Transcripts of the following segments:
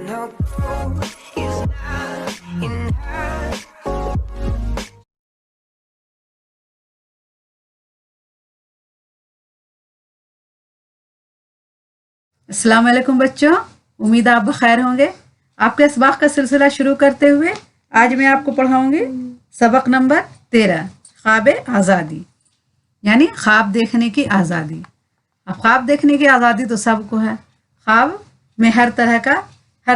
no gold is not enough. अस्सलाम वालेकुम बच्चों, उम्मीद आप बखैर होंगे। आपके इसबाक का सिलसिला शुरू करते हुए आज मैं आपको पढ़ाऊंगी सबक नंबर 13, ख्वाब आज़ादी, यानी ख्वाब देखने की आज़ादी। अब ख्वाब देखने की आज़ादी तो सबको है। ख्वाब में हर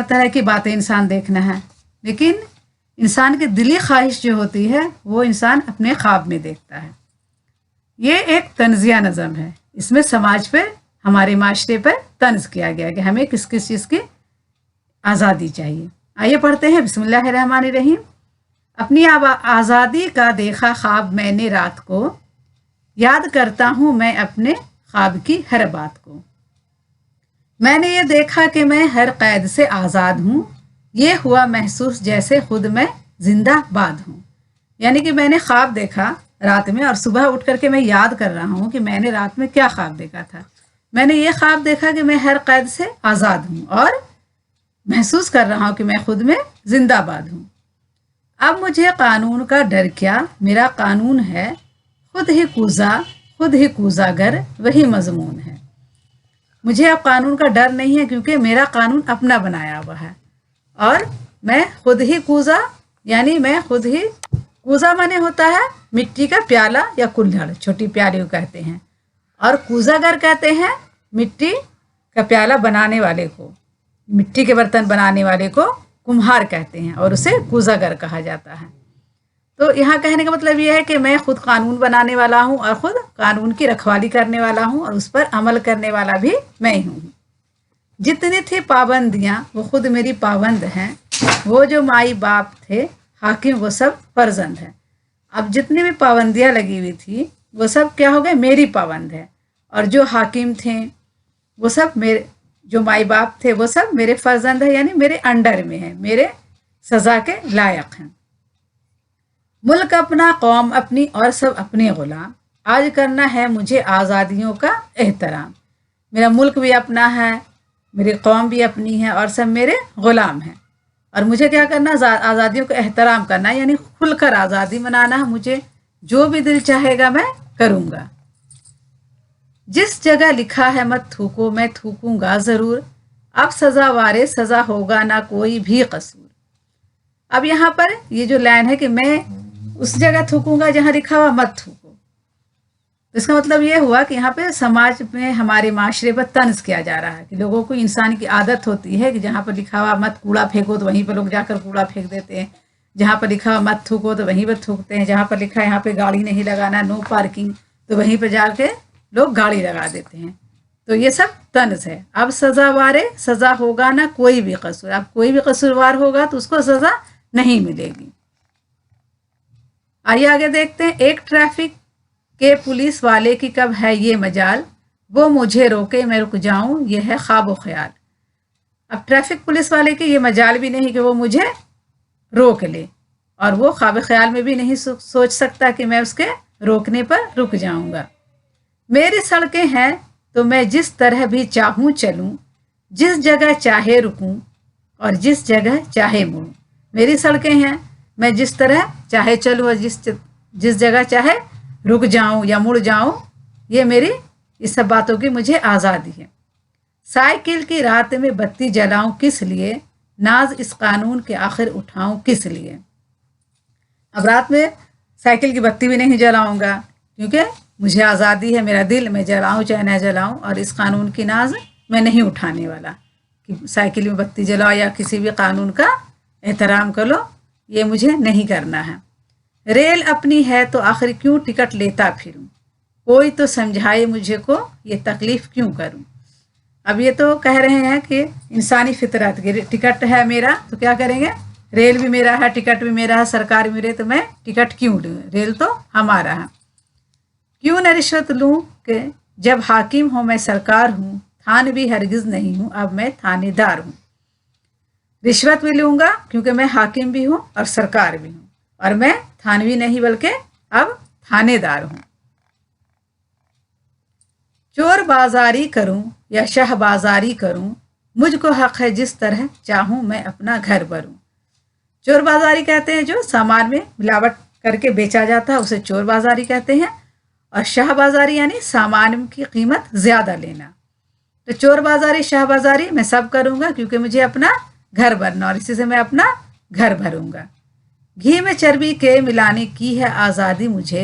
तरह की बातें इंसान देखना है, लेकिन इंसान की दिली ख्वाहिश जो होती है वो इंसान अपने ख्वाब में देखता है। ये एक तंजिया नज़म है। इसमें समाज पर, हमारे माशरे पर तंज किया गया कि हमें किस किस चीज़ की आज़ादी चाहिए। आइए पढ़ते हैं। बिस्मिल्लाहिर्रहमानिर्रहीम। अपनी आज़ादी का देखा ख्वाब मैंने रात को, याद करता हूँ मैं अपने ख्वाब की हर बात को। मैंने ये देखा कि मैं हर कैद से आज़ाद हूँ, ये हुआ महसूस जैसे खुद मैं जिंदाबाद हूँ। यानी कि मैंने ख्वाब देखा रात में और सुबह उठ करके मैं याद कर रहा हूँ कि मैंने रात में क्या ख्वाब देखा था। मैंने ये ख्वाब देखा कि मैं हर कैद से आज़ाद हूँ और महसूस कर रहा हूँ कि मैं खुद में जिंदाबाद हूँ। अब मुझे कानून का डर क्या, मेरा कानून है खुद ही कूजा गर वही मजमून है। मुझे अब कानून का डर नहीं है क्योंकि मेरा कानून अपना बनाया हुआ है और मैं खुद ही कूजा, यानी मैं खुद ही कूजा माने होता है मिट्टी का प्याला या कुल्हड़, छोटी प्याली को कहते हैं, और कूजागर कहते हैं मिट्टी का प्याला बनाने वाले को, मिट्टी के बर्तन बनाने वाले को कुम्हार कहते हैं और उसे कूजागर कहा जाता है। तो यहाँ कहने का मतलब यह है कि मैं खुद कानून बनाने वाला हूँ और खुद कानून की रखवाली करने वाला हूँ और उस पर अमल करने वाला भी मैं ही हूँ। जितनी थी पाबंदियाँ वो खुद मेरी पाबंद हैं, वो जो माई बाप थे हाकिम वो सब फर्जंद है। अब जितनी भी पाबंदियाँ लगी हुई थी वो सब क्या हो गए, मेरी पाबंद है, और जो हाकिम थे वो सब मेरे, जो माई बाप थे वो सब मेरे फर्जंद है, यानी मेरे अंडर में है, मेरे सज़ा के लायक हैं। मुल्क अपना, कौम अपनी और सब अपने गुलाम, आज करना है मुझे आज़ादियों का एहतराम। मेरा मुल्क भी अपना है, मेरी कौम भी अपनी है और सब मेरे गुलाम हैं, और मुझे क्या करना, आज़ादियों का एहतराम करना, यानी खुलकर आज़ादी मनाना है। मुझे जो भी दिल चाहेगा मैं करूँगा। जिस जगह लिखा है मत थूको, मैं थूकूंगा ज़रूर, अब सज़ा वारे सज़ा होगा ना कोई भी कसूर। अब यहाँ पर ये जो लाइन है कि मैं उस जगह थूकूंगा जहाँ लिखा हुआ मत थूको, तो इसका मतलब ये हुआ कि यहाँ पे समाज में, हमारे माशरे पर तंज किया जा रहा है कि लोगों को, इंसान की आदत होती है कि जहाँ पर लिखा हुआ मत कूड़ा फेंको तो वहीं पर लोग जाकर कूड़ा फेंक देते हैं, जहाँ पर लिखा हुआ मत थूको तो वहीं पर थूकते हैं, जहाँ पर लिखा है यहाँ पे गाड़ी नहीं लगाना, नो पार्किंग, तो वहीं पर जाके लोग गाड़ी लगा देते हैं। तो ये सब तंज है। अब सज़ा वारे सज़ा होगा ना कोई भी कसूर, अब कोई भी कसूरवार होगा तो उसको सज़ा नहीं मिलेगी। आइए आगे देखते हैं। एक ट्रैफिक के पुलिस वाले की कब है ये मजाल, वो मुझे रोके मैं रुक जाऊं, ये है ख्वाब ख्याल। अब ट्रैफिक पुलिस वाले की ये मजाल भी नहीं कि वो मुझे रोक ले, और वो ख्वाब ख्याल में भी नहीं सोच सकता कि मैं उसके रोकने पर रुक जाऊंगा। मेरी सड़कें हैं तो मैं जिस तरह भी चाहूँ चलूँ, जिस जगह चाहे रुकूँ और जिस जगह चाहे मुड़ूँ। मेरी सड़कें हैं, मैं जिस तरह चाहे चलूँ और जिस जगह चाहे रुक जाऊँ या मुड़ जाऊँ, ये मेरी इस सब बातों की मुझे आज़ादी है। साइकिल की रात में बत्ती जलाऊं किस लिए, नाज इस कानून के आखिर उठाऊं किस लिए। अब रात में साइकिल की बत्ती भी नहीं जलाऊंगा क्योंकि मुझे आज़ादी है, मेरा दिल, मैं जलाऊं चाहे न जलाऊं, और इस कानून की नाज मैं नहीं उठाने वाला कि साइकिल में बत्ती जलाओ या किसी भी कानून का एहतराम करो, ये मुझे नहीं करना है। रेल अपनी है तो आखिर क्यों टिकट लेता फिरूं, कोई तो समझाए मुझे को ये तकलीफ क्यों करूं। अब ये तो कह रहे हैं कि इंसानी फितरत की, टिकट है मेरा तो क्या करेंगे, रेल भी मेरा है, टिकट भी मेरा है, सरकार भी मेरे, तो मैं टिकट क्यों लूँ, रेल तो हमारा है। क्यों न रिश्वत लूँ कि जब हाकिम हो मैं सरकार हूँ, थान भी हरगिज नहीं हूँ अब मैं थानेदार हूँ। रिश्वत भी लूँगा क्योंकि मैं हाकिम भी हूँ और सरकार भी हूँ, और मैं थानवी नहीं बल्कि अब थानेदार हूँ। चोर बाजारी करूं या शहबाजारी करूं, मुझको हक है जिस तरह चाहूँ मैं अपना घर भरूं। चोर बाजारी कहते हैं जो सामान में मिलावट करके बेचा जाता है उसे चोर बाजारी कहते हैं। और शाह बाजारी यानी सामान की कीमत ज़्यादा लेना। तो चोर बाजारी शाह बाजारी मैं सब करूँगा क्योंकि मुझे अपना घर भरना और इसी से मैं अपना घर भरूँगा। घी में चर्बी के मिलाने की है आज़ादी मुझे,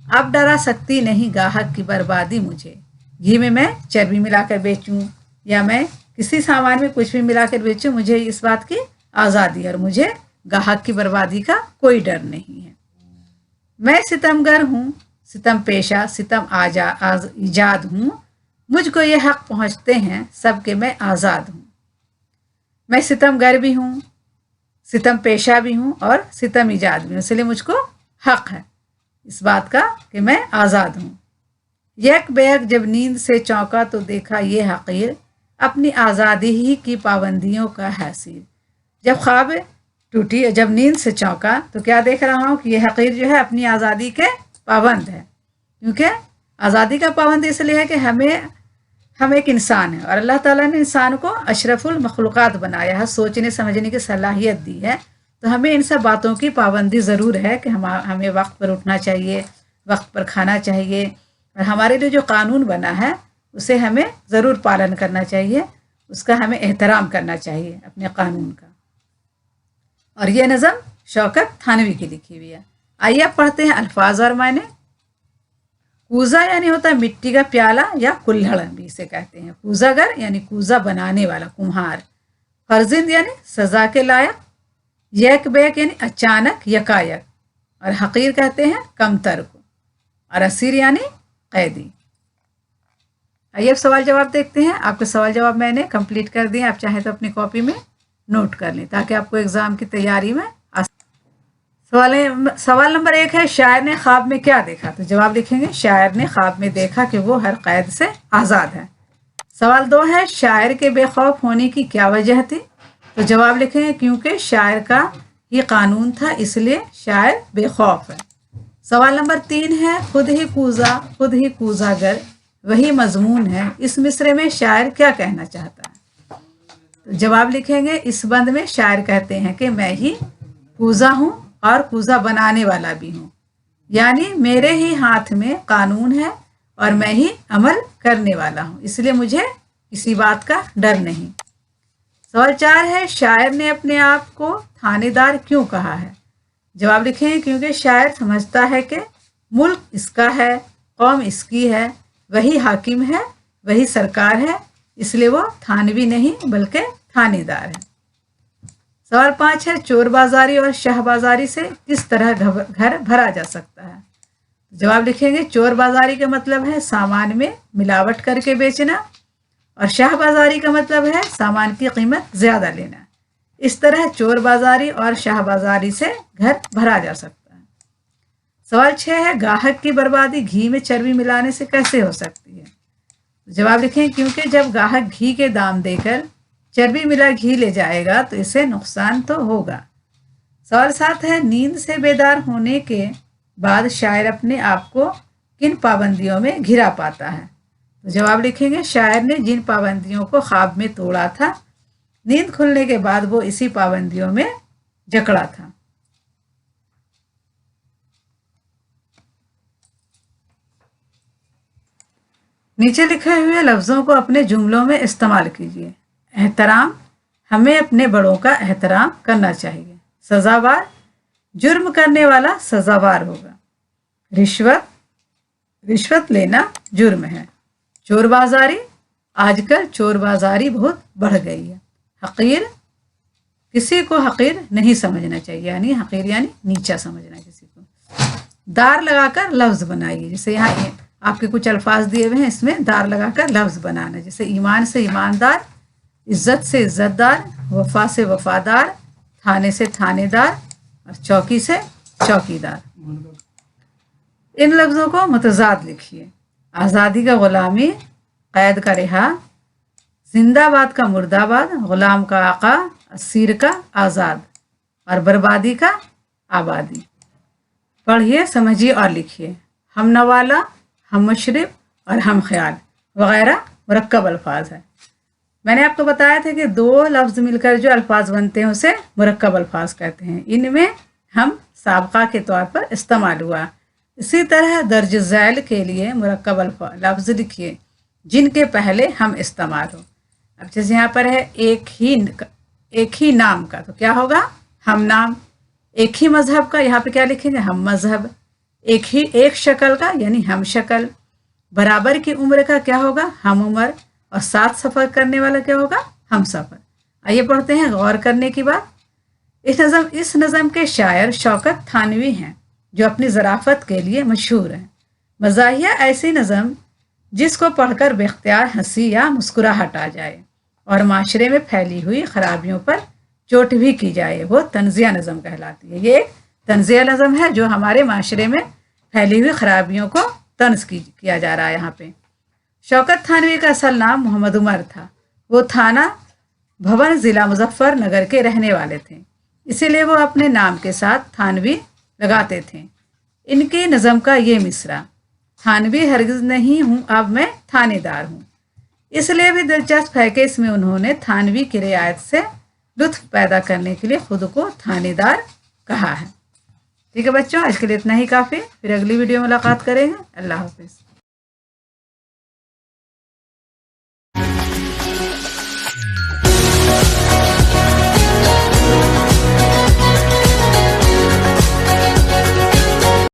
अब डरा सकती नहीं गाहक की बर्बादी मुझे। घी में मैं चर्बी मिलाकर बेचूं या मैं किसी सामान में कुछ भी मिलाकर बेचूं, मुझे इस बात की आज़ादी है और मुझे गाहक की बर्बादी का कोई डर नहीं है। मैं सितमगर हूँ, सितम पेशा, सितम ईजाद हूँ, मुझको ये हक पहुँचते हैं सबके मैं आज़ाद हूँ। मैं सितमगर भी हूँ, सितम पेशा भी हूँ और सितम ईजाद भी हूँ, इसलिए मुझको हक है इस बात का कि मैं आज़ाद हूँ। यक बेयक जब नींद से चौंका तो देखा ये हकीर, अपनी आज़ादी ही की पाबंदियों का हसीर। जब ख्वाब टूटी, जब नींद से चौंका तो क्या देख रहा हूँ कि ये हकीर जो है अपनी आज़ादी के पाबंद है। क्योंकि आज़ादी का पाबंद इसलिए है कि हम एक इंसान है और अल्लाह ताला ने इंसान को अशरफुल मखलूक़ात बनाया है, सोचने समझने की सलाहियत दी है। तो हमें इन सब बातों की पाबंदी ज़रूर है कि हमें वक्त पर उठना चाहिए, वक्त पर खाना चाहिए और हमारे लिए जो कानून बना है उसे हमें ज़रूर पालन करना चाहिए, उसका हमें एहतराम करना चाहिए अपने कानून का। और ये नज़म शौकत थानवी की लिखी हुई है। आइए अब पढ़ते हैं अल्फाज और मायने। कूज़ा यानी होता है मिट्टी का प्याला या कुल्हड़ भी इसे कहते हैं। कूज़ागर यानी कूज़ा बनाने वाला, कुम्हार। फर्जिंद यानी सज़ा के लायक। यक बेक यानी अचानक, यकायक। और हकीर कहते हैं कमतर को। और असीर यानी कैदी। आइए अब सवाल जवाब देखते हैं। आपके सवाल जवाब मैंने कंप्लीट कर दिए, आप चाहें तो अपनी कॉपी में नोट कर लें ताकि आपको एग्ज़ाम की तैयारी में सवाल नंबर 1 है, शायर ने ख्वाब में क्या देखा? तो जवाब लिखेंगे शायर ने ख्वाब में देखा कि वो हर कैद से आज़ाद है। सवाल 2 है, शायर के बेखौफ होने की क्या वजह थी? तो जवाब लिखेंगे क्योंकि शायर का ये कानून था इसलिए शायर बेखौफ है। सवाल नंबर 3 है, खुद ही कूज़ागर वही मजमून है, इस मिसरे में शायर क्या कहना चाहता है? तो जवाब लिखेंगे इस बंद में शायर कहते हैं कि मैं ही कूज़ा हूँ और कूज़ा बनाने वाला भी हूँ, यानी मेरे ही हाथ में कानून है और मैं ही अमल करने वाला हूँ, इसलिए मुझे किसी बात का डर नहीं। सवाल 4 है, शायर ने अपने आप को थानेदार क्यों कहा है? जवाब लिखें क्योंकि शायर समझता है कि मुल्क इसका है, कौम इसकी है, वही हाकिम है, वही सरकार है, इसलिए वो थानवी नहीं बल्कि थानेदार है। सवाल 5 है, चोर बाजारी और शाह बाजारी से किस तरह घर भरा जा सकता है? जवाब लिखेंगे चोर बाजारी का मतलब है सामान में मिलावट करके बेचना और शाह बाजारी का मतलब है सामान की कीमत ज़्यादा लेना। इस तरह चोर बाजारी और शाह बाजारी से घर भरा जा सकता है। सवाल 6 है, गाहक की बर्बादी घी में चर्बी मिलाने से कैसे हो सकती है? जवाब लिखें क्योंकि जब गाहक घी के दाम देकर चर्बी मिला घी ले जाएगा तो इसे नुकसान तो होगा। सवाल 7 है, नींद से बेदार होने के बाद शायर अपने आप को किन पाबंदियों में घिरा पाता है? तो जवाब लिखेंगे शायर ने जिन पाबंदियों को ख्वाब में तोड़ा था, नींद खुलने के बाद वो इसी पाबंदियों में जकड़ा था। नीचे लिखे हुए लफ्ज़ों को अपने जुमलों में इस्तेमाल कीजिए। एहतराम, हमें अपने बड़ों का एहतराम करना चाहिए। सजावार, जुर्म करने वाला सजावार होगा। रिश्वत लेना जुर्म है। चोर बाजारी, आजकल चोर बाजारी बहुत बढ़ गई है। हकीर, किसी को हकीर नहीं समझना चाहिए, यानी हकीर यानी नीचा समझना किसी को। दार लगाकर लफ्ज़ बनाइए, जैसे यहाँ आपके कुछ अल्फाज दिए हुए हैं, इसमें दार लगाकर लफ्ज़ बनाना, जैसे ईमान से ईमानदार, इज़्ज़त से इज़्ज़तदार, वफा से वफादार, थाने से थानेदार और चौकी से चौकीदार। इन लफ्ज़ों को मुतज़ाद लिखिए। आज़ादी का ग़ुलामी, क़ैद का रिहा, जिंदाबाद का मुर्दाबाद, ग़ुलाम का आका, असीर का आज़ाद और बर्बादी का आबादी। पढ़िए, समझिए और लिखिए। हम नवाला, हम मशरब और हम ख्याल वगैरह मुरक्कब अल्फाज है। मैंने आपको बताया था कि दो लफ्ज़ मिलकर जो अल्फाज बनते हैं उसे मुरक्कब अल्फाज कहते हैं। इनमें हम साबका के तौर पर इस्तेमाल हुआ। इसी तरह दर्ज झैल के लिए मुरक्कब लफ्ज़ लिखिए जिनके पहले हम इस्तेमाल हो। अब जैसे यहाँ पर है एक ही नाम का, तो क्या होगा? हम नाम। एक ही मजहब का, यहाँ पे क्या लिखेंगे? हम मजहब। एक शक्ल का यानी हम शक्ल। बराबर की उम्र का क्या होगा? हम उम्र। और साथ सफ़र करने वाला क्या होगा? हम सफ़र। आइए पढ़ते हैं गौर करने की बात। इस नज़म के शायर शौकत थानवी हैं जो अपनी ज़राफ़त के लिए मशहूर हैं। मज़ाहिया ऐसी नज़म जिसको पढ़कर बेख्तियार हंसी या मुस्कुराहट आ जाए और माशरे में फैली हुई खराबियों पर चोट भी की जाए, वो तंज़िया नज़म कहलाती है। ये एक तंज़िया नज़म है जो हमारे माशरे में फैली हुई खराबियों को तंज़ किया जा रहा है। यहाँ पे शौकत थानवी का असल नाम मोहम्मद उमर था। वो थाना भवन ज़िला मुजफ्फरनगर के रहने वाले थे, इसीलिए वो अपने नाम के साथ थानवी लगाते थे। इनकी नज़म का ये मिसरा, थानवी हरगिज़ नहीं हूँ अब मैं थानेदार हूँ, इसलिए भी दिलचस्प है कि इसमें उन्होंने थानवी की रियायत से लुत्फ पैदा करने के लिए खुद को थानेदार कहा है। ठीक है बच्चों, आज के लिए इतना ही काफ़ी। फिर अगली वीडियो में मुलाकात करेंगे। अल्लाह हाफिज़।